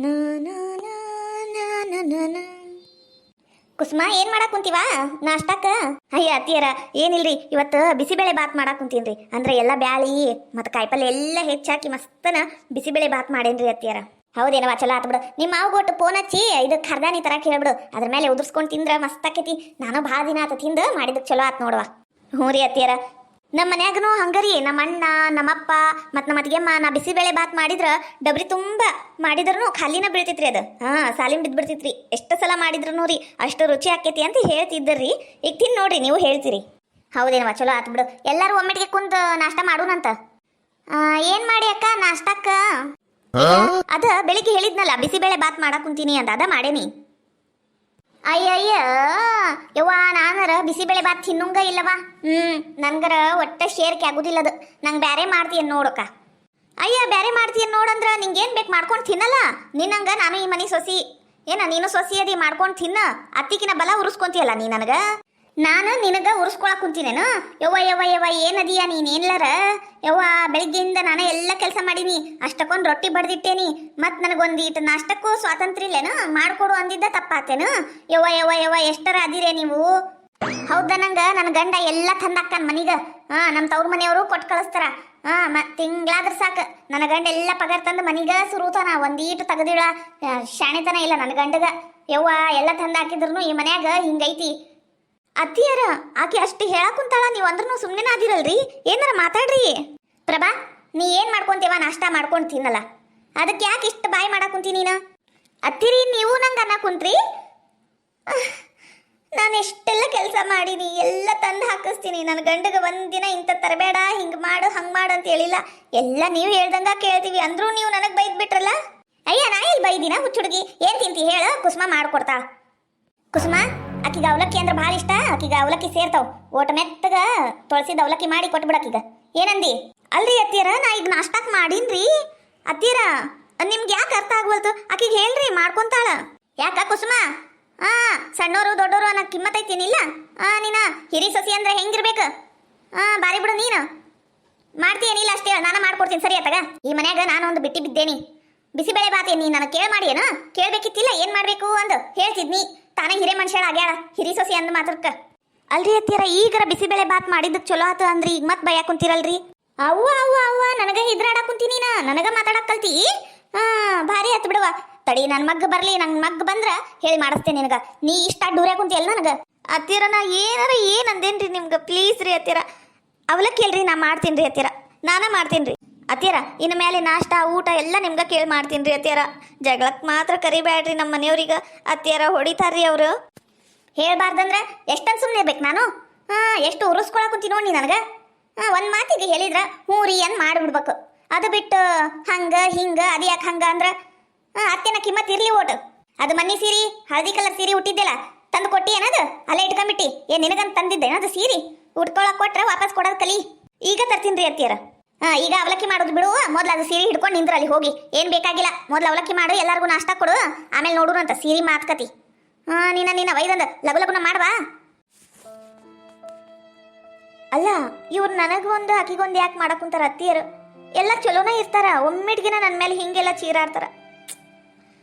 ನಾ ನಾ ನಾ ನಾ ನಾ ನಾ ನಾ. ಕುಸುಮ ಏನ್ ಮಾಡಾಕ್ ಕುಂತೀವಾ ನಾಷ್ಟಕ್ಕ? ಅಯ್ಯ ಅತ್ತಿಯರ ಏನಿಲ್ರಿ, ಇವತ್ತು ಬಿಸಿಬೇಳೆ ಬಾತ್ ಮಾಡಾಕ್ ಕುಂತೀನ್ರಿ. ಅಂದ್ರೆ ಎಲ್ಲ ಬ್ಯಾಳಿ ಮತ್ತು ಕಾಯಿಪಲ್ಲೆ ಎಲ್ಲ ಹೆಚ್ಚಾಕಿ ಮಸ್ತನ ಬಿಸಿಬೇಳೆ ಬಾತ್ ಮಾಡೇನ್ರಿ ಅತ್ತಿಯರ. ಹೌದೇನವ, ಚಲೋ ಆತ್ ಬಿಡು. ನಿಮ್ಮ ಮಾವು ಕೊಟ್ಟು ಫೋನ್ ಹಚ್ಚಿ ಇದು ಖರ್ದಾನಿ ತರಕ್ ಹೇಳ್ಬಿಡು, ಅದ್ರ ಮೇಲೆ ಉದುರ್ಸ್ಕೊಂಡು ತಿಂದ್ರ ಮಸ್ತ್ ಆಕೈತಿ. ನಾನು ಭಾಳ ದಿನ ಆತ ತಿಂದು ಮಾಡಿದಕ್ಕೆ ಚಲೋ ಆತ್ ನೋಡುವ. ಹ್ಞೂ ರೀ ಅತ್ತಿಯರ, ನಮ್ಮ ಮನ್ಯಾಗನು ಹಂಗರಿ. ನಮ್ಮ ಅಣ್ಣ ನಮ್ಮಪ್ಪ ಮತ್ತು ನಮ್ಮ ಅತ್ತಿಗೆಮ್ಮ ನಾ ಬಿಸಿಬೇಳೆ ಬಾತ್ ಮಾಡಿದ್ರ ಡಬ್ರಿ ತುಂಬ ಮಾಡಿದ್ರೂ ಖಾಲಿನ ಬೀಳ್ತಿತ್ರಿ ಅದು. ಸಾಲಿನ ಬಿದ್ದುಬಿಡ್ತಿತ್ರಿ. ಎಷ್ಟು ಸಲ ಮಾಡಿದ್ರು ರೀ ಅಷ್ಟು ರುಚಿ ಆಕೈತಿ ಅಂತ ಹೇಳ್ತಿದ್ದರ್ರಿ. ಈಗ ತಿನ್ ನೋಡ್ರಿ ನೀವು ಹೇಳ್ತೀರಿ. ಹೌದೇನವ, ಚಲೋ ಆತ್ ಬಿಡು. ಎಲ್ಲರೂ ಒಮ್ಮೆಟಿಗೆ ಕುಂತ ನಾಷ್ಟ ಮಾಡೋಣಂತ. ಏನ್ ಮಾಡಿ ಅಕ್ಕ ನಾಷ್ಟಕ್ಕ? ಅದ ಬೆಳಿಗ್ಗೆ ಹೇಳಿದ್ನಲ್ಲ ಬಿಸಿಬೇಳೆ ಬಾತ್ ಮಾಡಕ್ ಕುಂತೀನಿ ಅಂತ, ಅದ ಮಾಡೇನಿ. ಅಯ್ಯಯ್ಯ ಯವ್ವ, ನಾನರ ಬಿಸಿಬೇಳೆ ಬಾತ್ ತಿನ್ನುಂಗ ಇಲ್ಲವಾ. ನನ್ಗರ ಒಟ್ಟ ಶೇರ್ಕೆ ಆಗುದಿಲ್ಲದು. ನಂಗೆ ಬ್ಯಾರೆ ಮಾಡ್ತೀಯನ್ ನೋಡಕ್ಕ. ಅಯ್ಯ, ಬ್ಯಾರೆ ಮಾಡ್ತೀಯನ್ ನೋಡಂದ್ರ ನಿಂಗೇನ್ ಬೇಕು ಮಾಡ್ಕೊಂಡು ತಿನ್ನಲ್ಲ. ನಿನ್ನಂಗ ನಾನು ಈ ಮನೆ ಸೊಸಿ ಏನ, ನೀನು ಸೊಸಿ ಅದಿ ಮಾಡ್ಕೊಂಡು ತಿನ್ನ. ಅತ್ತಿಕಿನ ಬಲ ಉರ್ಸ್ಕೊಂತೀಯಲ್ಲ ನೀ ನನಗ, ನಾನು ನಿನಗ ಉರ್ಸ್ಕೊಳಕ್ ಕುಂತೀನೇನು? ಯವ್ವ ಯವ್ವ ಯವ್ವ, ಏನದಿಯ ನೀನೇನ್ಲರ ಯವ್ವ? ಬೆಳಿಗ್ಗೆಯಿಂದ ನಾನು ಎಲ್ಲ ಕೆಲಸ ಮಾಡೀನಿ, ಅಷ್ಟಕ್ಕೊಂದು ರೊಟ್ಟಿ ಬಡ್ದಿಟ್ಟೇನಿ. ಮತ್ತು ನನಗೊಂದೀಟು ನಾಷ್ಟಕ್ಕೂ ಸ್ವಾತಂತ್ರ್ಯ ಇಲ್ಲೇನು? ಮಾಡ್ಕೊಡು ಅಂದಿದ್ದ ತಪ್ಪಾತೇನು? ಯವ್ವ ಯವ್ವ ಯವ್ವ, ಎಷ್ಟರ ಅದಿರೇ ನೀವು? ಹೌದಾ, ನನ್ನ ಗಂಡ ಎಲ್ಲ ತಂದಾಕ್ತಾನ ಮನೀಗ. ನಮ್ಮ ತವ್ರ ಮನೆಯವರು ಕೊಟ್ಟು ಕಳಿಸ್ತಾರ. ತಿಂಗಳಾದ್ರ ಸಾಕು ನನ್ನ ಗಂಡ ಎಲ್ಲ ಪಗಾರ ತಂದು ಮನೀಗ ಸುರುತಾನ. ಒಂದೀಟು ತೆಗೆದಿಳ ಶಾಣೆತನ ಇಲ್ಲ ನನ್ನ ಗಂಡಗ. ಯವ್ವ ಎಲ್ಲ ತಂದು ಹಾಕಿದ್ರು ಈ ಮನ್ಯಾಗ ಹಿಂಗೈತಿ. ಅತ್ತಿಯರ ಆಕೆ ಅಷ್ಟು ಹೇಳಕ್ ಕುಂತಾಳ, ನೀವು ಅಂದ್ರೂ ಸುಮ್ಮನೆ ಆದಿರಲ್ರಿ. ಏನಾರ ಮಾತಾಡ್ರಿ. ಪ್ರಭಾ, ನೀ ಏನ್ ಮಾಡ್ಕೊಂತೀವ? ನಾಷ್ಟ ಮಾಡ್ಕೊಂಡು ತಿನ್ನಲ್ಲ, ಅದಕ್ಕೆ ಯಾಕೆ ಇಷ್ಟು ಬಾಯಿ ಮಾಡಕ್ ಕುಂತಿ ನೀನು? ಅತ್ತಿರಿ, ನೀವು ನಂಗೆ ಅನ್ನ ಕುಂತ್ರಿ. ನಾನು ಎಷ್ಟೆಲ್ಲ ಕೆಲಸ ಮಾಡೀನಿ, ಎಲ್ಲ ತಂದು ಹಾಕಿಸ್ತೀನಿ. ನನ್ನ ಗಂಡಗೆ ಒಂದಿನ ಇಂಥ ತರಬೇಡ, ಹಿಂಗೆ ಮಾಡು ಹಂಗೆ ಮಾಡು ಅಂತ ಹೇಳಿಲ್ಲ. ಎಲ್ಲ ನೀವು ಹೇಳ್ದಂಗ ಕೇಳ್ತೀವಿ, ಅಂದ್ರೂ ನೀವು ನನಗೆ ಬೈದ್ ಬಿಟ್ರಲ್ಲ. ಅಯ್ಯ, ನಾ ಇಲ್ಲಿ ಬೈದಿನ? ಹುಚ್ಚುಡುಗಿ, ಏನ್ ತಿಂತಿ ಹೇಳು? ಕುಸುಮ ಮಾಡ್ಕೊಡ್ತಾಳ. ಕುಸುಮ, ಆಕಿಗ ಅವಲಕ್ಕಿ ಅಂದ್ರೆ ಭಾಳ ಇಷ್ಟ. ಆಕಿಗ ಅವಲಕ್ಕಿ ಸೇರ್ತಾವ. ಓಟ ಮೆತ್ತಗ ತೊಳಸಿದ ಅವಲಕ್ಕಿ ಮಾಡಿ ಕೊಟ್ಬಿಡಕೀಗ. ಏನಂದಿ? ಅಲ್ರಿ ಅತ್ತಿಯರ, ನಾ ಈಗ ನಾಷ್ಟಾಕ್ ಮಾಡೀನ್ರಿ. ಅತ್ತಿಯರ, ನಿಮ್ಗೆ ಯಾಕೆ ಅರ್ಥ ಆಗ್ವಲ್ತು? ಆಕಿಗೆ ಹೇಳ್ರಿ, ಮಾಡ್ಕೊಂತಾಳ. ಯಾಕ ಕುಸುಮ? ಸಣ್ಣೋರು ದೊಡ್ಡೋರು ಅನ್ನೋ ಕಿಮ್ಮತ್ ಐತಿನಿಲ್ಲ. ನೀನ ಹಿರಿ ಸೊಸಿ ಅಂದ್ರೆ ಹೆಂಗಿರ್ಬೇಕು? ಬಾರಿ ಬಿಡು, ನೀನು ಮಾಡ್ತೀಯೇನಿಲ್ಲ ಅಷ್ಟೇ, ನಾನು ಮಾಡ್ಕೊಡ್ತೀನಿ. ಸರಿ ಆತಾಗ. ಈ ಮನ್ಯಾಗ ನಾನು ಒಂದು ಬಿಟ್ಟಿ ಬಿದ್ದೇನಿ. ಬಿಸಿಬೇಳೆ ಬಾತಿ ನೀ ನನಗೆ ಕೇಳಿ ಮಾಡಿಯೇನು? ಕೇಳ್ಬೇಕಿತ್ತಿಲ್ಲ ಏನ್ ಮಾಡ್ಬೇಕು ಅಂದು ಹೇಳ್ತಿದ್ನಿ. ತಾನೇ ಹಿರೇ ಮನುಷ್ಯಳ ಆಗ್ಯಾಳ, ಹಿರಿ ಸೊಸಿ ಅಂದ್ ಮಾತ್ರಕ್ಕ. ಅಲ್ರಿ ಅತ್ತಿಯರ, ಈಗರ ಬಿಸಿಬೇಳೆ ಬಾತ್ ಮಾಡಿದ್ದಕ್ಕೆ ಚಲೋ ಆತ ಅಂದ್ರಿ, ಈಗ ಮತ್ತೆ ಬೈಯಾಕ್ ಕುಂತಿರಲ್ರಿ. ಅವ್ವ ಅವ್ವ ಅವ್ವ, ನನಗ ಹಿದ್ರಾಡಕ್ ಕುಂತೀನಿ. ನನಗ ಮಾತಾಡಕ್ ಕಲ್ತಿ? ಭಾರಿ ಆತ್ ಬಿಡುವ. ತಡಿ, ನನ್ನ ಮಗ್ಗ ಬರ್ಲಿ. ನನ್ನ ಮಗ್ಗ ಬಂದ್ರ ಹೇಳಿ ಮಾಡಿಸ್ತೇನೆ ನಿನಗ. ನೀ ಇಷ್ಟ ಡೂರ್ಯಾ ಕುಂತಿಯಲ್ಲ ನನಗ. ಅತ್ತಿಯರ, ನಾ ಏನಾರ ಏನ್ ಅಂದೇನ್ರಿ ನಿಮ್ಗೆ? ಪ್ಲೀಸ್ ರೀ ಅತ್ತಿಯರ, ಅವಲಕ್ಕಿ ಹೇಳ್ರಿ, ನಾ ಮಾಡ್ತೀನಿ ರೀ ಅತ್ತಿಯರ. ನಾನ ಮಾಡ್ತೀನಿ ರೀ ಅತ್ತಿಯರ. ಇನ್ನು ಮೇಲೆ ನಾಷ್ಟ ಊಟ ಎಲ್ಲ ನಿಮ್ಗೆ ಕೇಳಿ ಮಾಡ್ತೀನಿ ರೀ ಅತ್ತಿಯರ. ಜಗಳಕ್ಕೆ ಮಾತ್ರ ಕರಿಬೇಡ್ರಿ ನಮ್ಮ ಮನೆಯವ್ರಿಗೆ. ಅತ್ತಿಯರ ಹೊಡಿತಾರ್ರಿ ಅವರು. ಹೇಳ್ಬಾರ್ದಂದ್ರೆ ಎಷ್ಟೊಂದು ಸುಮ್ಮನೆ ಇರ್ಬೇಕು ನಾನು? ಎಷ್ಟು ಉರಿಸ್ಕೊಳಕ್ ಕುಂತೀನಿ ನೋಡಿ ನನಗೆ. ಒಂದು ಮಾತಿಗೆ ಹೇಳಿದ್ರ ಹ್ಞೂ ರೀ ಅನ್ ಮಾಡಿಬಿಡ್ಬೇಕು. ಅದು ಬಿಟ್ಟು ಹಂಗ ಹಿಂಗ ಅದು ಯಾಕೆ ಹಂಗ ಅಂದ್ರೆ ಅತ್ತೆನ ಕಿಮ್ಮತ್ ಇರ್ಲಿ ಓಟು. ಅದು ಮನ್ನಿ ಸೀರೆ ಹಳದಿ ಕಲರ್ ಸೀರೆ ಹುಟ್ಟಿದ್ದೆಲ್ಲ ತಂದು ಕೊಟ್ಟಿ ಏನದು? ಅಲ್ಲೇ ಇಟ್ಕೊಂಬಿಟ್ಟಿ. ಏನ್ ನಿನಗಂತ ತಂದಿದ್ದೆ ಅದು ಸೀರೆ? ಉಟ್ಕೊಳಕ್ ಕೊಟ್ರೆ ವಾಪಸ್ ಕೊಡೋದು ಕಲಿ. ಈಗ ತರ್ತೀನಿ ರೀ ಅತ್ತಿಯರ. ಈಗ ಅವಲಕ್ಕಿ ಮಾಡೋದು ಬಿಡು, ಮೊದ್ಲು ಅದು ಸೀರೆ ಹಿಡ್ಕೊಂಡು ನಿಂದ್ರ ಅಲ್ಲಿ ಹೋಗಿ. ಏನ್ ಬೇಕಾಗಿಲ್ಲ, ಮೊದ್ಲು ಅವಲಕ್ಕಿ ಮಾಡು, ಎಲ್ಲರಿಗೂ ನಾಷ್ಟ ಕೊಡು, ಆಮೇಲೆ ನೋಡುನು ಅಂತ ಸೀರೆ ಮಾತ್ಕತಿ. ನೀನ ವೈದಂದ ಲಗು ಲಗುನ ಮಾಡ್ವಾ. ಅಲ್ಲ, ಇವ್ರು ನನಗೊಂದು ಆಕಿಗೊಂದು ಯಾಕೆ ಮಾಡಕ್ ಕುಂತಾರ ಅತ್ತಿಯರು? ಎಲ್ಲ ಚಲೋನೇ ಇರ್ತಾರ, ಒಮ್ಮಿಡ್ಗಿನ ನನ್ನ ಮೇಲೆ ಹಿಂಗೆಲ್ಲ ಚೀರಾಡ್ತಾರ.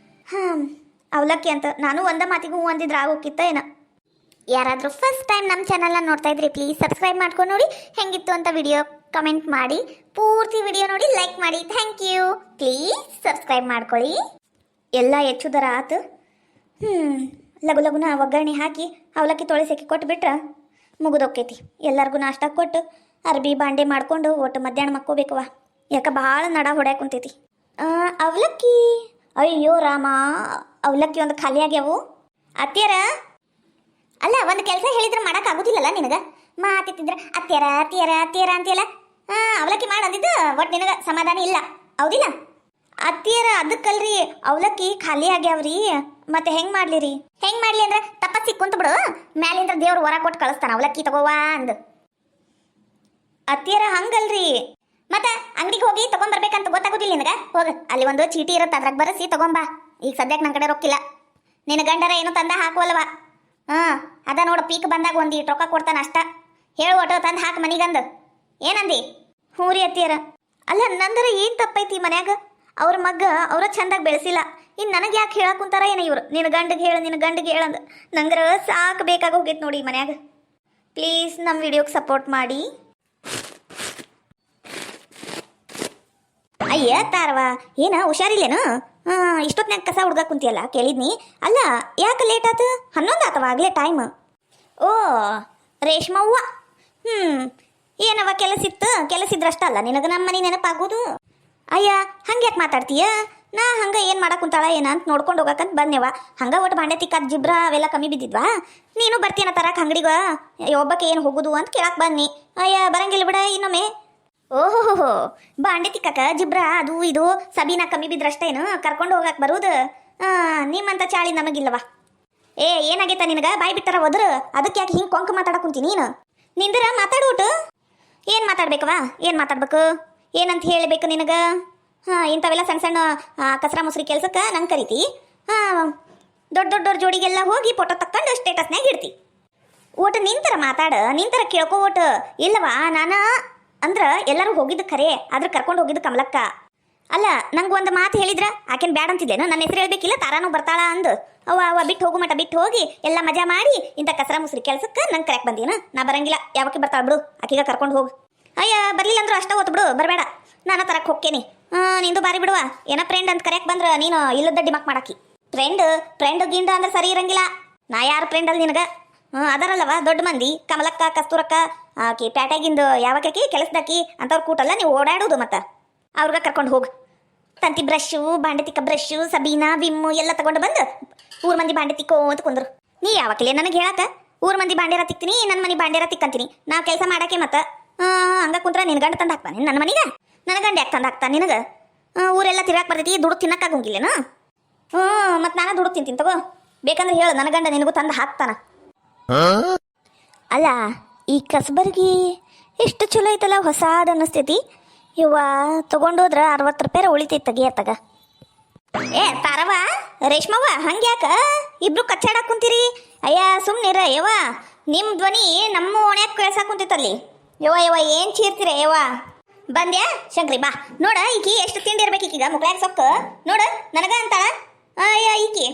ಅವಲಕ್ಕಿ ಅಂತ ನಾನು ಒಂದ ಮಾತಿಗೂ ಹೂ ಅಂದಿದ್ರೆ ಆಗೋಕ್ಕಿತ್ತ ಏನ? ಯಾರಾದರೂ ಫಸ್ಟ್ ಟೈಮ್ ನಮ್ಮ ಚಾನಲ್ನ ನೋಡ್ತಾ ಇದ್ರಿ ಪ್ಲೀಸ್ ಸಬ್ಸ್ಕ್ರೈಬ್ ಮಾಡ್ಕೊಂಡು ನೋಡಿ. ಹೆಂಗಿತ್ತು ಅಂತ ವಿಡಿಯೋ ಕಮೆಂಟ್ ಮಾಡಿ, ಪೂರ್ತಿ ವಿಡಿಯೋ ನೋಡಿ ಲೈಕ್ ಮಾಡಿ. Thank you. ಪ್ಲೀಸ್ ಸಬ್ಸ್ಕ್ರೈಬ್ ಮಾಡ್ಕೊಳ್ಳಿ. ಎಲ್ಲ ಹೆಚ್ಚುದರ ಆತು. ಲಗು ಲಗುನ ಒಗ್ಗರಣೆ ಹಾಕಿ ಅವಲಕ್ಕಿ ತೊಳಿಸಕ್ಕೆ ಕೊಟ್ಬಿಟ್ರೆ ಮುಗಿದೋಕ್ಕೈತಿ. ಎಲ್ಲರಿಗೂ ನಾಷ್ಟ ಕೊಟ್ಟು ಅರ್ಬಿ ಬಾಂಡೆ ಮಾಡ್ಕೊಂಡು ಒಟ್ಟು ಮಧ್ಯಾಹ್ನ ಮಕ್ಕೋಬೇಕವ. ಯಾಕೆ ಭಾಳ ನಡ ಹೊಡ್ಯಾಕ ಕುಂತೈತಿ. ಅವಲಕ್ಕಿ, ಅಯ್ಯೋ ರಾಮ, ಅವಲಕ್ಕಿ ಒಂದು ಖಾಲಿ ಆಗ್ಯಾವು. ಅತ್ತಿಯರ, ಅಲ್ಲ ಒಂದು ಕೆಲಸ ಹೇಳಿದ್ರೆ ಮಾಡೋಕ್ಕಾಗೋದಿಲ್ಲಲ್ಲ ನಿನಗೆ? ಮಾತಿತ್ತಿದ್ರೆ ಅತ್ತಿಯರ ಅತ್ತಿಯರ ಅತ್ತಿಯರ ಅಂತೀಯಲ್ಲ. ಅವಲಕ್ಕಿ ಮಾಡಿ ಅಂದಿದ್ದು ಒಟ್ಟು ನಿನಗೆ ಸಮಾಧಾನ ಇಲ್ಲ, ಹೌದಿಲ್ಲ? ಅತ್ತಿಯರ, ಅದಕ್ಕಲ್ರಿ ಅವಲಕ್ಕಿ ಖಾಲಿ ಆಗ್ಯಾವ್ರಿ, ಮತ್ತೆ ಹೆಂಗೆ ಮಾಡ್ಲಿ ರೀ? ಹೆಂಗೆ ಮಾಡ್ಲಿ ಅಂದ್ರೆ ತಪ್ಪಸ್ಸಿ ಕುಂತು ಬಿಡು, ಮ್ಯಾಲಿಂದ್ರ ದೇವ್ರು ಹೊರ ಕೊಟ್ಟು ಕಳಿಸ್ತಾನ ಅವಲಕ್ಕಿ ತಗೋವಾ ಅಂದು. ಅತ್ತಿಯರ, ಹಂಗಲ್ರಿ. ಮತ್ತೆ ಅಂಗಡಿಗೆ ಹೋಗಿ ತಗೊಂಬರ್ಬೇಕಂತ ಗೊತ್ತಾಗೋದಿಲ್ಲ ನಿನಗೆ? ಹೋಗ, ಅಲ್ಲಿ ಒಂದು ಚೀಟಿ ಇರುತ್ತೆ, ಅದ್ರಾಗ ಬರೆಸಿ ತಗೊಂಬಾ. ಈಗ ಸದ್ಯಕ್ಕೆ ನನ್ನ ಕಡೆ ರೊಕ್ಕಿಲ್ಲ. ನಿನ್ನ ಗಂಡರ ಏನು ತಂದ ಹಾಕುವಲ್ವ? ಅದ ನೋಡು, ಪೀಕ್ ಬಂದಾಗ ಒಂದು ರೊಕ್ಕ ಕೊಡ್ತಾನ ಅಷ್ಟ. ಹೇಳು ಒಟ್ಟು ತಂದು ಹಾಕಿ ಮನಿಗಂದು. ಏನಂದಿ? ಹ್ಞೂ ರೀ ಅತ್ತಿಯರ. ಅಲ್ಲ, ನಂದರ ಏನು ತಪ್ಪೈತಿ ಮನ್ಯಾಗ? ಅವ್ರ ಮಗ್ಗ ಅವ್ರ ಚಂದಾಗಿ ಬೆಳೆಸಿಲ್ಲ. ಇನ್ನು ನನಗೆ ಯಾಕೆ ಹೇಳಕ್ ಕುಂತಾರ ಏನ ಇವ್ರು, ನಿನ್ನ ಗಂಡಿಗೆ ಹೇಳ ನಿನ್ನ ಗಂಡಿಗೆ ಹೇಳಂದ ನಂಗರ ಸಾಕು ಬೇಕಾಗ ಹೋಗೈತೆ ನೋಡಿ ಮನ್ಯಾಗ. ಪ್ಲೀಸ್ ನಮ್ಮ ವಿಡಿಯೋಗೆ ಸಪೋರ್ಟ್ ಮಾಡಿ. ಅಯ್ಯ ತಾರವ ಏನ ಹುಷಾರಿಲ್ಲೇನು? ಇಷ್ಟೊತ್ನಾಗ ಕಸ ಹುಡ್ಗ ಕುಂತಿಯಲ್ಲ ಕೇಳಿದ್ನಿ. ಅಲ್ಲ ಯಾಕೆ ಲೇಟ್ ಆತು? 11 ಆತವ ಆಗಲೇ ಟೈಮ್. ಓ ರೇಷ್ಮವ್ವ, ಏನವ ಕೆಲಸ ಇತ್ತು? ಕೆಲಸ ಇದ್ರಷ್ಟಲ್ಲ ನಿನಗೆ ನಮ್ಮ ಮನೆ ನೆನಪಾಗೋದು. ಅಯ್ಯ ಹಂಗೆ ಯಾಕೆ ಮಾತಾಡ್ತೀಯ? ನಾ ಹಂಗೆ ಏನು ಮಾಡಕ್ಕೆ ಕುಂತಾಳ ಏನ ಅಂತ ನೋಡ್ಕೊಂಡು ಹೋಗಕ್ಕಂತ ಬಂದೆವ. ಹಂಗೆ ಒಟ್ಟು ಬಾಂಡೆ ತಿಕ್ಕಾದ ಜಿಬ್ರ ಅವೆಲ್ಲ ಕಮ್ಮಿ ಬಿದ್ದಿದ್ವಾ. ನೀನು ಬರ್ತೀನ ತರಕ್ಕೆ ಅಂಗಡಿಗ ಒಬ್ಬಕ್ಕೆ ಏನು ಹೋಗುದು ಅಂತ ಕೇಳಕ್ಕೆ ಬನ್ನಿ. ಅಯ್ಯ ಬರಂಗಿಲ್ಲ ಬಿಡ ಇನ್ನೊಮ್ಮೆ. ಓಹೋ ಬಾಂಡೆ ತಿಕ್ಕಕ ಜಿಬ್ರ ಅದು ಇದು ಸಬೀನಾ ಕಮ್ಮಿ ಬಿದ್ರಷ್ಟೇನು ಕರ್ಕೊಂಡು ಹೋಗಕ್ಕೆ ಬರುವುದು? ನಿಮ್ಮಂತ ಚಾಳಿ ನಮಗಿಲ್ಲವ. ಏನಾಗೈತ ನಿನಗ? ಬಾಯಿ ಬಿಟ್ಟಾರ ಹೋದ್ರು ಅದಕ್ಕೆ ಯಾಕೆ ಹಿಂಗೆ ಕೊಂಕ ಮಾತಾಡಕ್ ಕುಂತೀನಿ ನೀನು? ನಿಂದ್ರ ಮಾತಾಡೋಟು. ಏನು ಮಾತಾಡ್ಬೇಕವ? ಏನು ಮಾತಾಡ್ಬೇಕು? ಏನಂತ ಹೇಳಬೇಕು ನಿನಗ? ಇಂಥವೆಲ್ಲ ಸಣ್ಣ ಸಣ್ಣ ಕಸರ ಮುಸ್ರಿ ಕೆಲ್ಸಕ್ಕೆ ನಂಗೆ ಕರಿತಿ. ದೊಡ್ಡ ದೊಡ್ಡವ್ರ ಜೋಡಿಗೆಲ್ಲ ಹೋಗಿ ಫೋಟೋ ತಕ್ಕೊಂಡು ಸ್ಟೇಟಸ್ನಾಗ ಇಡ್ತಿ. ಓಟು ನಿಂತರ ಮಾತಾಡ, ನಿಂತರ ಕೇಳ್ಕೋ ಓಟು. ಇಲ್ಲವಾ ನಾನು ಅಂದ್ರೆ ಎಲ್ಲರೂ ಹೋಗಿದ್ದು ಖರೆ, ಆದ್ರೆ ಕರ್ಕೊಂಡು ಹೋಗಿದ್ದು ಕಮಲಕ್ಕ. ಅಲ್ಲ ನಂಗೆ ಒಂದು ಮಾತು ಹೇಳಿದ್ರ ಆಕೆನ್ ಬ್ಯಾಡ ಅಂತಿದ್ದೇನು? ನನ್ನ ಹೆಸರು ಹೇಳ್ಬೇಕಿಲ್ಲ, ತಾರಾನು ಬರ್ತಾಳ ಅಂದು ಅವ ಬಿಟ್ಟು ಹೋಗು ಮಟ ಬಿಟ್ಟು ಹೋಗಿ ಎಲ್ಲ ಮಜಾ ಮಾಡಿ ಇಂಥ ಕಸರ ಮುಸ್ರಿ ಕೆಲ್ಸಕ್ಕೆ ನಂಗೆ ಕರೆಕ್ಟ್ ಬಂದೀನ. ನಾ ಬರಂಗಿಲ್ಲ, ಯಾವಕ್ಕೆ ಬರ್ತಾಳ ಬಿಡು, ಆಕೆಗ ಕರ್ಕೊಂಡು ಹೋಗು. ಅಯ್ಯ ಬರ್ಲಿಲ್ಲ ಅಂದ್ರೂ ಅಷ್ಟ ಓದ್ ಬಿಡು, ಬರಬೇಡ, ನಾನು ತರಕ್ಕೆ ಹೋಗ್ತೇನೆ. ನಿಂದು ಬಾರಿ ಬಿಡುವ. ಏನೋ ಫ್ರೆಂಡ್ ಅಂತ ಕರೆಯಕ್ಕೆ ಬಂದ್ರೆ ನೀನು ಇಲ್ಲದ ಡಿಮಾಕ್ ಮಾಡಾಕಿ. ಫ್ರೆಂಡ್ ಗಿಂಡ ಅಂದ್ರೆ ಸರಿ ಇರಂಗಿಲ್ಲ. ನಾ ಯಾರು ಫ್ರೆಂಡ್ ಅಲ್ಲಿ ನಿನಗೆ? ಅದರಲ್ಲವ ದೊಡ್ಡ ಮಂದಿ ಕಮಲಕ್ಕ ಕಸ್ತೂರಕ್ಕ ಆಕಿ ಪ್ಯಾಟ್ಯಾಗಿಂದು ಯಾವಾಕಿ ಕೆಲಸದಾಕಿ ಅಂಥವ್ರು ಕೂಟಲ್ಲ ನೀವು ಓಡಾಡೋದು. ಮತ್ತೆ ಅವ್ರಿಗೆ ಕರ್ಕೊಂಡು ಹೋಗು. ತಂತಿ ಬ್ರಷು, ಬಾಂಡೆ ತಿಕ್ಕ ಬ್ರಷು, ಸಬೀನಾ, ವಿಮ್ಮು ಎಲ್ಲ ತಗೊಂಡು ಬಂದು ಊರ್ ಮಂದಿ ಬಾಂಡೆ ತಿಕ್ಕೋ ಅಂತ ಕುಂದ್ರು. ನೀ ಯಾವಾಗಲೇ ನನಗೆ ಹೇಳಕ ಊರ್ ಮಂದಿ ಬಾಂಡೆರ ತಿಕ್ತೀನಿ, ನನ್ನ ಮನೆ ಬಾಂಡೆರ ತಿಕ್ಕಂತೀನಿ. ನಾ ಕೆಲಸ ಮಾಡಕ್ಕೆ ಮತ್ತೆ ಹಂಗ ಕುಂತ್ರ ನಿನ್ನ ಗಂಡ ತಂದು ಹಾಕ್ತಾನೆ ನನ್ನ ಮನೆಗೆ? ನನ್ನ ಗಂಡ ಯಾಕೆ ತಂದು ಹಾಕ್ತಾನೆ ನಿನಗೆ? ಊರೆಲ್ಲ ತಿರ್ಗಾಕ್ ಬರ್ತೈತಿ, ದುಡ್ಡು ತಿನ್ನಕ್ಕಾಗಂಗಿಲ್ಲೇನು? ಮತ್ತು ನಾನು ದುಡ್ಡು ತಿಂತೀನಿ ತಗೋ, ಬೇಕಂದ್ರೆ ಹೇಳು, ನನ್ನ ಗಂಡ ನಿನಗೂ ತಂದು ಹಾಕ್ತಾನ. ಅಲ್ಲ ಈ ಕಸಬರ್ಗಿ ಎಷ್ಟು ಚಲೋ ಐತಲ್ಲ, ಹೊಸಾದ ಅನ್ನಿಸ್ತೈತಿ. ಇವ ತಗೊಂಡೋದ್ರ 60 ರೂಪಾಯಿ ಉಳಿತೈತಿ ತೆಗಿಯತ್ತಾಗ. ತಾರವ ರೇಷ್ಮವ್ವ ಹಂಗ್ಯಾಕ ಇಬ್ರು ಕಚ್ಚಾಡಕ್ ಕುಂತೀರಿ? ಅಯ್ಯ ಸುಮ್ನಿರ ಯವ್ವ, ನಿಮ್ಮ ಧ್ವನಿ ನಮ್ಮ ಓಣ್ಯಾಕ ಕೇಳ್ಸಾಕ್ ಕುಂತೈತಲ್ಲಿ. ಯವ್ವ ಏನು ಚೀರ್ತೀರ ಯವ್ವ? ಬಂದ್ಯಾ ಶಂಕ್ರಿ? ಬಾ ನೋಡ, ಈಕಿ ಎಷ್ಟು ತಿಂಡಿ ಇರ್ಬೇಕು ಈಕೀಗ ಮುಕ್ಳ್ಯಾಗ ಸೊಕ್ಕ ನೋಡ ನನಗ ಅಂತಾಳ. ಅಯ್ಯ ಈಕಿ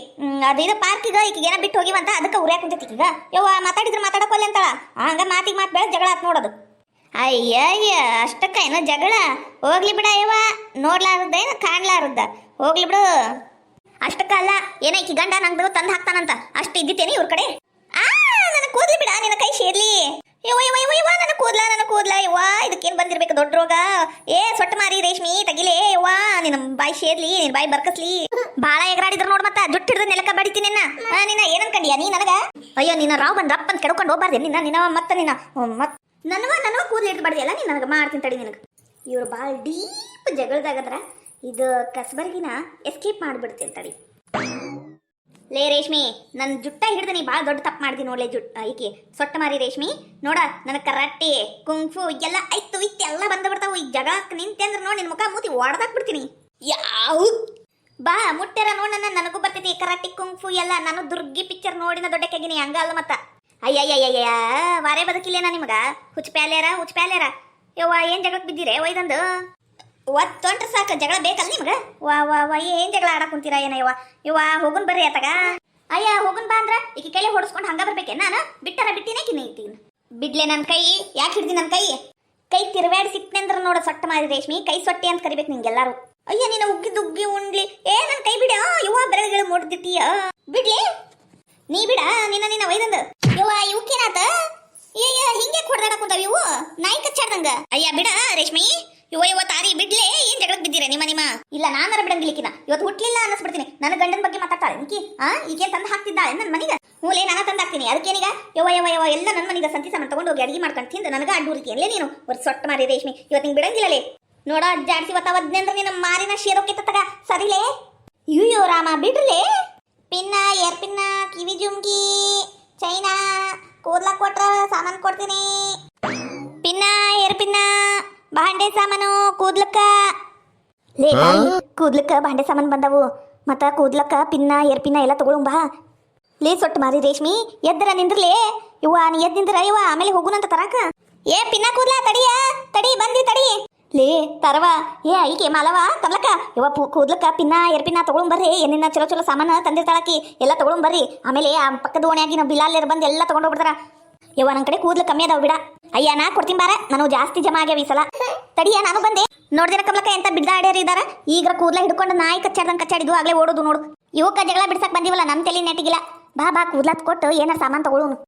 ಅದು ಪಾರ್ಕಿಗ ಈಕಿಗೆ ಏನೋ ಬಿಟ್ಟು ಹೋಗಿವಂತ ಅದಕ್ಕೆ ಉರ್ಯಾಕ ಕುಂತೈತಿ ಈಕೀಗ. ಯವ್ವ ಮಾತಾಡಿದ್ರೆ ಮಾತಾಡಕೋಲ್ಲ ಅಂತಾಳ. ಹಂಗ ಮಾತಿಗೆ ಮಾತು ಬೆಳೆದು ಜಗಳ ಆತ್ ನೋಡೋದು. ಅಯ್ಯ ಅಷ್ಟಕ್ಕ ಏನೋ ಜಗಳ? ಹೋಗ್ಲಿ ಬಿಡ ಯವ್ವ, ನೋಡ್ಲಾರದ್ದ ಏನು ಕಾಣ್ಲಾರದ್ದ, ಹೋಗ್ಲಿ ಬಿಡು. ಅಷ್ಟಕ್ಕ ಅಲ್ಲ ಏನೋ ಈಕಿ ಗಂಡ ನಂದು ತಂದು ಹಾಕ್ತಾನಂತ ಅಷ್ಟು ಇದ್ದಿತ್ತೇನೆ ಇವ್ರ ಕಡೆ. ನನ್ನ ಕೂದ್ಲಿ ಬಿಡ, ನಿನ್ನ ಕೈ ಸೇರ್ಲಿ. ಯವ್ವ ನನ್ನ ಕೂದ್ಲ ಯವ್ವ, ಇದಕ್ಕೇನು ಬಂದಿರ್ಬೇಕು ದೊಡ್ಡ ರೋಗ? ಸೊಟ್ಟ ಮಾರಿ ರೇಷ್ಮಿ ತಗಿಲೇ ಯವ್ವ, ನಿನ್ನ ಬಾಯಿ ಸೇರ್ಲಿ, ನಿನ್ನ ಬಾಯಿ ಬರ್ಕಸ್ಲಿ. ಭಾಳ ಎಗರಾಡಿದ್ರು ನೋಡ್, ಮತ್ತ ಜುಟ್ಟು ಹಿಡಿದು ನೆಲಕ್ಕ ಬಡಿತೀನಿ ನಿನ್ನ ಏನನ್ಕಂಡಿಯ ನೀ ನನಗ? ಅಯ್ಯೋ ನಿನ್ನ ರಾವ್ ಬಂದ್ ರಪ್ಪ ಅಂತ ಕೆಡ್ಕೊಂಡು ಹೋಗ್ಬಾರ್ದೆ ನಿನ್ನ ಮತ್ತೆ ನಿನ್ನ ಮತ್ ನನಗ ಕೂದ್ಲು ಇಟ್ಟು ಬಡ್ದಿಯಲ್ಲ ನೀನು ನನಗೆ ಮಾಡ್ತೀನಿ ತಡಿ ನಿನಗೆ. ಇವ್ರು ಭಾಳ ಡೀಪ್ ಜಗಳದಾಗದ್ರ ಇದು ಕಸಬರ್ಗಿನ ಎಸ್ಕೇಪ್ ಮಾಡಿಬಿಡ್ತೀನಿ ತಡಿ. ಲೇ ರೇಷ್ಮಿ, ನನ್ನ ಜುಟ್ಟ ಹಿಡ್ದು ನೀ ಭಾಳ ದೊಡ್ಡ ತಪ್ಪು ಮಾಡ್ದಿ ನೋಡ್ಲೇ. ಈಕಿ ಸೊಟ್ಟ ಮಾರಿ ರೇಷ್ಮಿ ನೋಡ, ನನಗೆ ಕರಾಟೆ ಕುಂಫು ಎಲ್ಲ ಐತು ಇತ್ತು ಎಲ್ಲ ಬಂದು ಬಿಡ್ತಾವು. ಈಗ ಜಗಳಕ್ಕೆ ನಿಂತೆ ಅಂದ್ರೆ ನೋಡಿ ನಿನ್ನ ಮುಖ ಮೂತಿ ಒಡ್ದಾಕ್ಬಿಡ್ತೀನಿ. ಯಾವ ಬಾ ಮುಟ್ಟ್ಯಾರ ನೋಡ್ ನನಗೂ ಬರ್ತೈತಿ ಕರಾಟೆ ಕುಂಫು ಎಲ್ಲ. ನಾನು ದುರ್ಗಿ ಪಿಕ್ಚರ್ ನೋಡಿನ ದೊಡ್ಡಕ್ಕಾಗಿನಿ, ಹಂಗ ಅಲ್ಲ ಮತ್ತ. ಅಯ್ಯಯ್ಯಯ್ಯ ವಾರೇ ಬದುಕಿಲ್ಲೇನ ನಿಮಗ? ಹುಚ್ಚಪ್ಯಾಲ್ಯಾರ ಯವ್ವ, ಏನು ಜಗಳಕ್ಕೆ ಬಿದ್ದೀರೇ ಒಯ್ದಂದು? ತೊಂಟ್ರೆ ಸಾಕು, ಜಗಳ ಬೇಕಲ್ಲ ನಿಮ್ಗೆ? ವಾ ಏನ್ ಜಗಳ ಆಡಕ್ ಕುಂತೀರ ಏನ? ಯವ್ವ ಹೋಗುನ್ ಬರ್ರಿ ಆತಾಗ. ಅಯ್ಯ ಹೋಗುನ್ ಬಾ ಅಂದ್ರ ಈಕಿ ಕೈಲಿ ಹೊಡ್ಸ್ಕೊಂಡು ಹಂಗ ಬರ್ಬೇಕೆ? ನಾನು ಬಿಟ್ಟೇನೆ ಕಿನ್ನ ಬಿಡ್ಲೆ ನನ್ನ ಕೈ ಯಾಕೆ ಹಿಡ್ದಿ? ನನ್ನ ಕೈ ತಿರುವಾಡಿ ಸಿಕ್ನೆ ಅಂದ್ರೆ ನೋಡ ಸೊಟ್ಟ ಮಾರಿ ರೇಷ್ಮಿ, ಕೈ ಸೊಟ್ಟೆ ಅಂತ ಕರಿಬೇಕು ನಿಂಗೆಲ್ಲಾರು. ಅಯ್ಯ ನೀನು ಉಗ್ಗಿ ಉಂಡ್ಲಿ. ನನ್ನ ಕೈ ಬಿಡ ಯವ್ವ, ಬೆರಳುಗಳು ಮುಡ್ದಿಟ್ಟಿಯ ಬಿಡ್ಲಿ. ನೀ ಬಿಡ ನಿನ್ನ ಒಯ್ದಂದು. ಯವ್ವ ಇವಕ್ಕೇನಾತ? ಹಿಂಗೆ ಹೊಡೆದಾಡಕ್ ಕುಂತಾವ ಇವು ನಾಯಿ ಕಚ್ಚಾಡ್ದಂಗ. ಅಯ್ಯ ಬಿಡ ರೇಷ್ಮಿ. ಯವ್ವ ತಾರಿ ಬಿಡ್ಲೇ, ಏನ್ ಜಗಳಕ್ಕೆ ಬಿದ್ದೀರ ನಿಮ್ಮ? ಇಲ್ಲ ನಾನಾರ ಬಿಡಂಗಿಲಿಕ್ಕಿನ, ಇವತ್ತು ಹುಟ್ಲಿಲ್ಲ ಅನ್ನಿಸ್ಬಿಡ್ತೀನಿ. ನನ್ನ ಗಂಡನ ಬಗ್ಗೆ ಮಾತಾಡ್ತಾಳೆ ಈಕಿ. ಈಗೇನ್ ತಂದು ಹಾಕ್ತಿದ್ದಾಳೆ ನನ್ನ ಮನೆಗೆ? ಹೂಲೇ ನಾನು ತಂದು ಹಾಕ್ತೀನಿ. ಅದಕ್ಕೇನೀಗ? ಯವ್ವ ಎಲ್ಲ ನನ್ನ ಮನೆಗೆ ಸಂತಿ ಸಾಮಾನು ತಗೊಂಡು ಹೋಗಿ ಅಡಿಗೆ ಮಾಡ್ಕೊಂಡು ತಿಂದು ನನಗ ಅಡ್ಡೂರಿತಿ ಅಲ್ಲೇ ನೀನು. ಒಂದು ಸೊಟ್ಟ ಮಾರಿ ರೇಷ್ಮಿ, ಇವತ್ತು ನಿಂಗೆ ಬಿಡಂಗಿಲ್ಲಲೇ. ನೋಡ ಜಾಡ್ಸಿ ಒತ್ತಾವದ್ನೆ ಅಂದ್ರೆ ನಿನ್ನ ಮಾರಿನ ಶೇರೋಕೆ ತಗ ಸರಿಲೇ. ಅಯ್ಯೋ ರಾಮ ಬಿಡ್ರಲೇ. ಪಿನ್ನ, ಏರ್ ಪಿನ್ನ, ಕಿವಿ ಜುಮ್ಕಿ, ಚೈನಾ, ಕೂದ್ಲಕ್ ಕೊಟ್ರ ಸಾಮಾನು ಕೊಡ್ತೀನಿ. ಪಿನ್ನ, ಏರ್ ಪಿನ್ನ, ಬಾಂಡೆ ಸಾಮಾನು ಕೂದ್ಲಕ್ಕ. ಕೂದ್ಲಕ್ಕ ಬಾಂಡೆ ಸಾಮಾನು ಬಂದವು, ಮತ್ತ ಕೂದ್ಲಕ್ಕ ಪಿನ್ನ ಏರ್ ಪಿನ್ನ ಎಲ್ಲ ತಗೊಳುಂಬಾ. ಲೇ ಸೊಟ್ಟು ಮಾರಿ ರೇಷ್ಮಿ, ಎದ್ದರ ನಿಂದ್ರಲೇ ಯವ್ವ. ನೀ ಎದ್ದು ನಿಂದ್ರ ಯವ್ವ, ಆಮೇಲೆ ಹೋಗುನಂತ ತರಾಕ. ಪಿನ್ನ ಕೂದ್ಲ ತಡಿ ಬಂದಿ ತಡಿ. ಲೇ ತರವ ಏ ಐಕೆ ಮಾಲವ ಕಮಲಕ್ಕ ಇವ ಕೂದ್ಲಕ್ಕ ಪಿನ್ನ ಎರ್ಪಿನ್ನ ತಗೊಂಡ್ಬರ್ರಿ ಏನಿನ್ನ ಚಲೋ ಚಲೋ ಸಾಮಾನು ತಂದಿರ್ತಾಳಕಿ ಎಲ್ಲ ತಗೊಂಡ್ಬರ್ರಿ ಆಮೇಲೆ ಆ ಪಕ್ಕದ ಓಣ್ಯಾಗಿ ನಾವು ಬಿಲಾಲ್ ಬಂದು ಎಲ್ಲ ತಗೊಂಡೋಗ್ಬಿಡ್ತಾರ ಯವ್ವ ನನ್ನ ಕಡೆ ಕೂದ್ಲು ಕಮ್ಮಿ ಅದಾವ ಬಿಡ ಅಯ್ಯ ನಾ ಕೊಡ್ತೀನಿ ಬಾರ ನಾನು ಜಾಸ್ತಿ ಜಮಾ ಆಗ್ಯಾವ ಈ ಸಲ ತಡಿಯ ನಾನು ಬಂದೆ ನೋಡಿದಿರ ಕಮಲಕ್ಕ ಎಂತ ಬಿದ್ದ ಆಡ್ಯಾರ ಇದಾರ ಈಗ ಕೂದ್ಲ ಹಿಡ್ಕೊಂಡು ನಾಯಿ ಕಚ್ಚಾಡ್ದಂಗೆ ಕಚ್ಚಾಡಿದ್ವು ಆಗ್ಲೇ ಓಡೋದು ನೋಡು ಇವಕ್ಕ ಜಗಳ ಬಿಡ್ಸಕ್ ಬಂದಿವಲ್ಲ ನಮ್ಮ ತಲೆ ನೆಟ್ಟಿಗಿಲ್ಲ ಬಾ ಬಾ ಕೂದ್ಲತ್ ಕೊಟ್ಟು ಏನಾರ ಸಾಮಾನು ತಗೊಳ್ಳೋನು